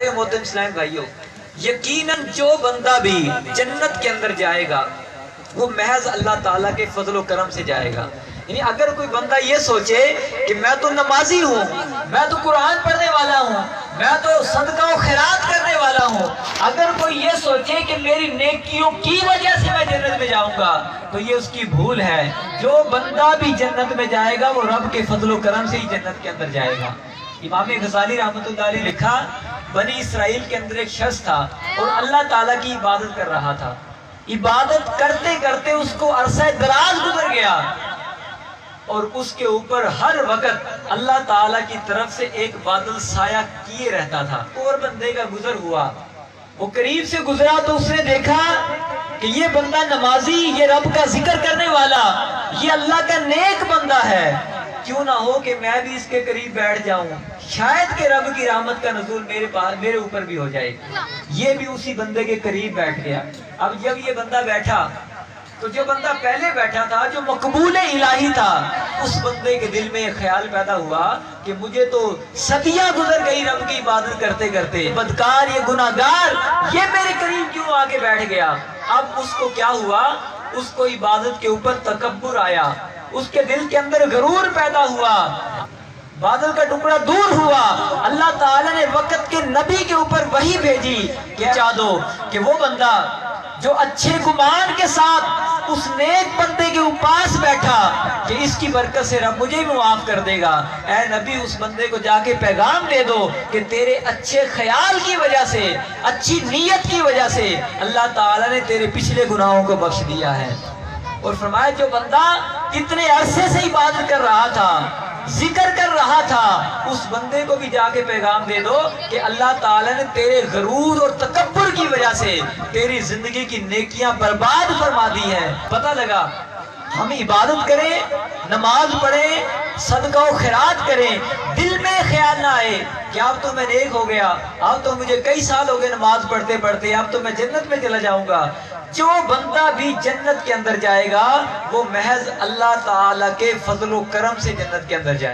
محترم اسلام بھائیو، یقیناً جو بندہ بھی جنت کے اندر جائے گا وہ محض اللہ تعالیٰ کے فضل و کرم سے جائے گا۔ یعنی اگر کوئی بندہ یہ سوچے کہ میں تو نمازی ہوں، میں تو قرآن پڑھنے والا ہوں، میں تو صدقہ و خیرات کرنے والا ہوں، اگر کوئی یہ سوچے کہ میری نیکیوں کی وجہ سے میں جنت میں جاؤں گا تو یہ اس کی بھول ہے۔ جو بندہ بھی جنت میں جائے گا وہ رب کے فضل و کرم سے ہی جنت کے اندر جائے گا۔ امام غزالی رحمۃ اللہ علیہ لکھا، بنی اسرائیل کے اندر ایک شخص تھا اور اللہ تعالیٰ کی عبادت کر رہا تھا۔ عبادت کرتے کرتے اس کو عرصہ دراز گزر گیا اور اس کے اوپر ہر وقت اللہ تعالیٰ کی طرف سے ایک بادل سایہ کیے رہتا تھا۔ اور بندے کا گزر ہوا، وہ قریب سے گزرا تو اس نے دیکھا کہ یہ بندہ نمازی، یہ رب کا ذکر کرنے والا، یہ اللہ کا نیک بندہ ہے، کیوں نہ ہو کہ میں بھی اس کے قریب بیٹھ جاؤں، شاید کہ رب کی رحمت کا نزول میرے اوپر بھی ہو جائے۔ یہ بھی اسی بندے کے قریب بیٹھ گیا۔ اب جب یہ بندہ بیٹھا تو جو بندہ پہلے بیٹھا تھا، جو مقبول الہی تھا، اس بندے کے دل میں یہ خیال پیدا ہوا کہ مجھے تو صدیاں گزر گئی رب کی عبادت کرتے کرتے، بدکار یہ گناہگار یہ میرے قریب کیوں آ کے بیٹھ گیا۔ اب اس کو کیا ہوا، اس کو عبادت کے اوپر تکبر آیا، اس کے دل کے اندر غرور پیدا ہوا، بادل کا ٹکڑا دور ہوا۔ اللہ تعالیٰ نے وقت کے نبی کے اوپر وحی بھیجی کہ چاہ دو کہ وہ بندہ جو اچھے گمان کے ساتھ اس نیک بندے کے پاس بیٹھا کہ اس کی برکت سے رب مجھے بھی معاف کر دے گا، اے نبی اس بندے کو جا کے پیغام دے دو کہ تیرے اچھے خیال کی وجہ سے، اچھی نیت کی وجہ سے اللہ تعالیٰ نے تیرے پچھلے گناہوں کو بخش دیا ہے۔ اور فرمایا جو بندہ اتنے عرصے سے عبادت کر رہا تھا، ذکر کر رہا تھا، اس بندے کو بھی جا کے پیغام دے دو کہ اللہ تعالیٰ نے تیرے غرور اور تکبر کی وجہ سے تیری زندگی کی نیکیاں برباد فرما دی ہیں۔ پتہ لگا ہم عبادت کریں، نماز پڑھیں، صدقہ و خیرات کریں، دل میں خیال نہ آئے کہ اب تو میں نیک ہو گیا، اب تو مجھے کئی سال ہو گئے نماز پڑھتے پڑھتے، اب تو میں جنت میں چلا جاؤں گا۔ جو بندہ بھی جنت کے اندر جائے گا وہ محض اللہ تعالیٰ کے فضل و کرم سے جنت کے اندر جائے گا۔